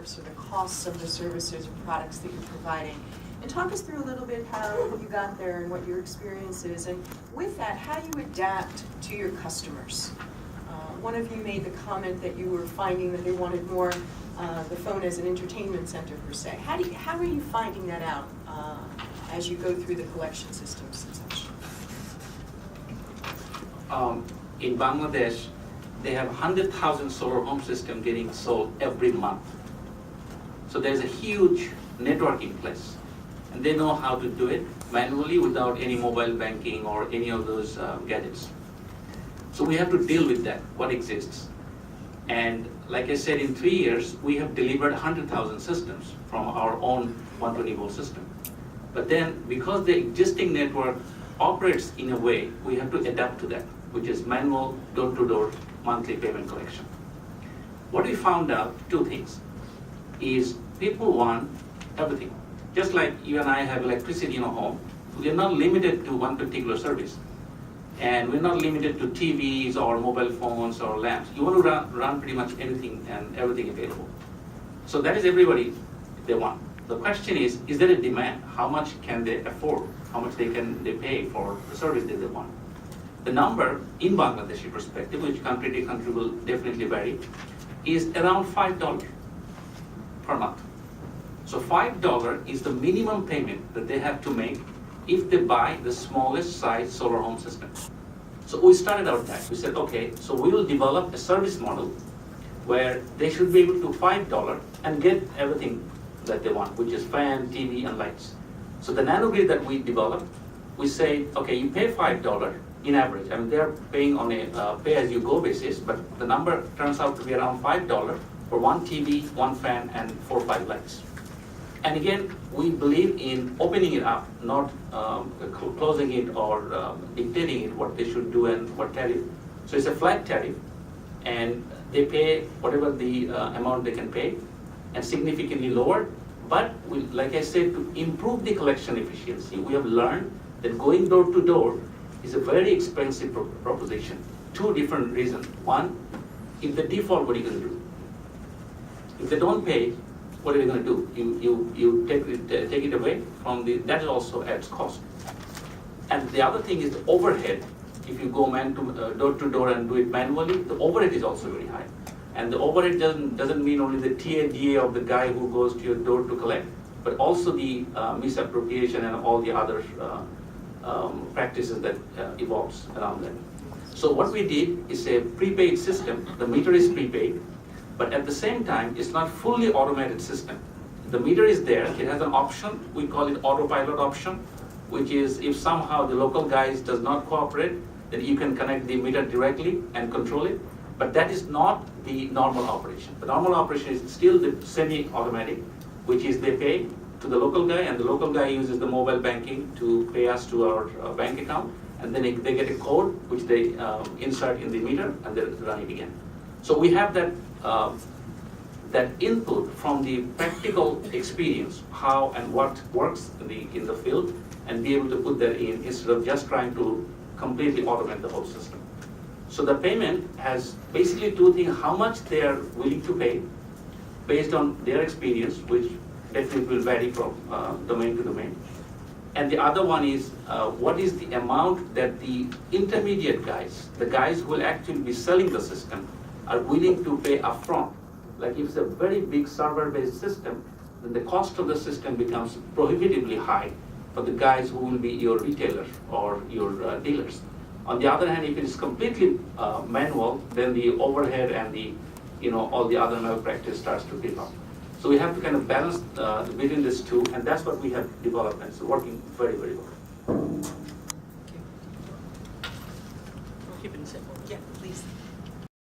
tariffs or the costs of the services or products that you're providing. And talk us through a little bit how you got there and what your experience is, and with that, how you adapt to your customers. One of you made the comment that you were finding that they wanted more the phone as an entertainment center per se. How are you finding that out as you go through the collection systems and such? In Bangladesh, they have 100,000 solar home systems getting sold every month. So there's a huge network in place. And they know how to do it manually without any mobile banking or any of those gadgets. So we have to deal with that, what exists. And like I said, in 3 years, we have delivered 100,000 systems from our own 120-volt system. But then, because the existing network operates in a way, we have to adapt to that, which is manual, door-to-door, monthly payment collection. What we found out, two things, is people want everything. Just like you and I have electricity in a home, we are not limited to one particular service. And we're not limited to TVs or mobile phones or lamps. You want to run pretty much anything and everything available. So that is everybody they want. The question is there a demand? How much can they afford? How much they pay for the service that they want? The number in Bangladeshi perspective, which country to country will definitely vary, is around $5 per month. So $5 is the minimum payment that they have to make if they buy the smallest size solar home system. So we started out that. We said, okay, so we will develop a service model where they should be able to $5 and get everything that they want, which is fan, TV, and lights. So the nanogrid that we developed, we say, okay, you pay $5 in average. I mean, they're paying on a pay-as-you-go basis, but the number turns out to be around $5 for one TV, one fan, and 4 or 5 lights. And again, we believe in opening it up, not closing it or dictating it what they should do and what tariff. So it's a flat tariff, and they pay whatever the amount they can pay, and significantly lower. But we, like I said, to improve the collection efficiency, we have learned that going door to door is a very expensive proposition. Two different reasons. One, if they default, what are you going to do? If they don't pay, what are you going to do? You take it away from the, that also adds cost. And the other thing is the overhead. If you go door to door and do it manually, the overhead is also very high. And the overhead doesn't mean only the TADA of the guy who goes to your door to collect, but also the misappropriation and all the other practices that evolves around that. So what we did is a prepaid system. The meter is prepaid, but at the same time, it's not fully automated system. The meter is there, it has an option, we call it autopilot option, which is if somehow the local guys does not cooperate, then you can connect the meter directly and control it. But that is not the normal operation. The normal operation is still the semi-automatic, which is they pay to the local guy, and the local guy uses the mobile banking to pay us to our bank account, and then they get a code which they insert in the meter, and they run it again. So we have that that input from the practical experience, how and what works in the field, and be able to put that in instead of just trying to completely automate the whole system. So the payment has basically two things: how much they are willing to pay based on their experience, which definitely will vary from domain to domain. And the other one is what is the amount that the intermediate guys, the guys who will actually be selling the system, are willing to pay upfront. Like if it's a very big server-based system, then the cost of the system becomes prohibitively high for the guys who will be your retailers or your dealers. On the other hand, if it is completely manual, then the overhead and the all the other malpractice starts to creep up. So we have to kind of balance between these two, and that's what we have developed, and it's working very, very well. Keep it simple. Yeah, please.